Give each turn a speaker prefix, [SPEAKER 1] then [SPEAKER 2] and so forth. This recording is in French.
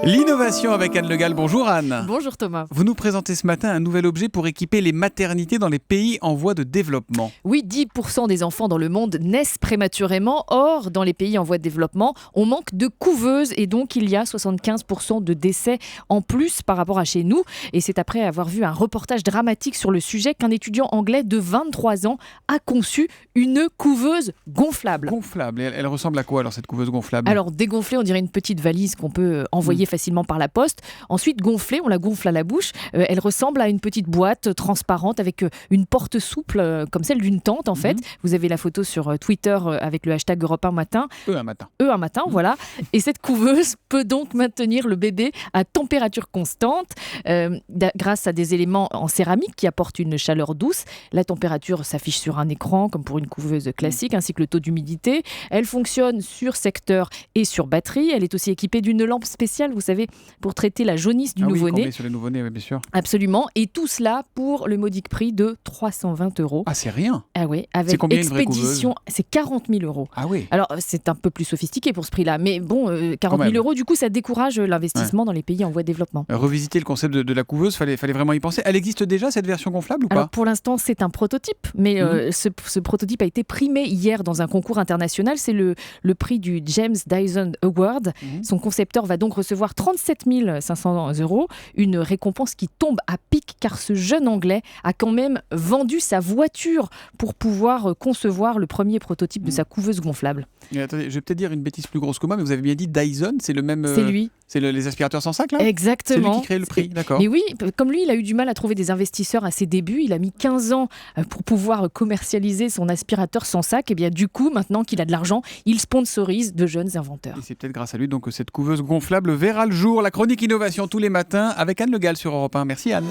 [SPEAKER 1] L'innovation avec Anne Le Gall. Bonjour Anne.
[SPEAKER 2] Bonjour Thomas.
[SPEAKER 1] Vous nous présentez ce matin un nouvel objet pour équiper les maternités dans les pays en voie de développement.
[SPEAKER 2] Oui, 10% des enfants dans le monde naissent prématurément. Or, dans les pays en voie de développement, on manque de couveuses et donc il y a 75% de décès en plus par rapport à chez nous. Et c'est après avoir vu un reportage dramatique sur le sujet qu'un étudiant anglais de 23 ans a conçu une couveuse gonflable.
[SPEAKER 1] Gonflable. Et elle ressemble à quoi alors cette couveuse gonflable ?
[SPEAKER 2] Alors dégonflée, on dirait une petite valise qu'on peut envoyer facilement par la poste. Ensuite gonflée, on la gonfle à la bouche. Elle ressemble à une petite boîte transparente avec une porte souple comme celle d'une tente en fait. Vous avez la photo sur Twitter avec le hashtag Europe 1 matin.
[SPEAKER 1] Un matin,
[SPEAKER 2] voilà. Et cette couveuse peut donc maintenir le bébé à température constante grâce à des éléments en céramique qui apportent une chaleur douce. La température s'affiche sur un écran comme pour une couveuse classique ainsi que le taux d'humidité. Elle fonctionne sur secteur et sur batterie. Elle est aussi équipée d'une lampe spéciale, vous savez, pour traiter la jaunisse du nouveau-né.
[SPEAKER 1] Oui, sur les nouveau-nés, oui, bien sûr.
[SPEAKER 2] Absolument. Et tout cela pour le modique prix de 320 €.
[SPEAKER 1] Ah, c'est rien.
[SPEAKER 2] Ah oui, avec
[SPEAKER 1] c'est combien une vraie
[SPEAKER 2] expédition, c'est 40 000 €.
[SPEAKER 1] Ah oui.
[SPEAKER 2] Alors, c'est un peu plus sophistiqué pour ce prix-là. Mais bon, 40 000 €, du coup, ça décourage l'investissement dans les pays en voie de développement.
[SPEAKER 1] Revisiter le concept de la couveuse, fallait vraiment y penser. Elle existe déjà, cette version gonflable ou pas ?
[SPEAKER 2] Alors, pour l'instant, c'est un prototype. Mais ce prototype a été primé hier dans un concours international. C'est le prix du James Dyson Award. Son concepteur va donc recevoir 37 500 €. Une récompense qui tombe à pic car ce jeune Anglais a quand même vendu sa voiture pour pouvoir concevoir le premier prototype de sa couveuse gonflable.
[SPEAKER 1] Et attendez, je vais peut-être dire une bêtise plus grosse que moi, mais vous avez bien dit Dyson, c'est le même...
[SPEAKER 2] C'est lui.
[SPEAKER 1] C'est les aspirateurs sans sac, là ?
[SPEAKER 2] Exactement.
[SPEAKER 1] C'est lui qui crée le prix, d'accord.
[SPEAKER 2] Et oui, comme lui, il a eu du mal à trouver des investisseurs à ses débuts. Il a mis 15 ans pour pouvoir commercialiser son aspirateur sans sac. Et bien du coup, maintenant qu'il a de l'argent, il sponsorise de jeunes inventeurs.
[SPEAKER 1] Et c'est peut-être grâce à lui donc, que cette couveuse gonflable verra le jour. La chronique innovation tous les matins avec Anne Le Gall sur Europe 1. Merci Anne.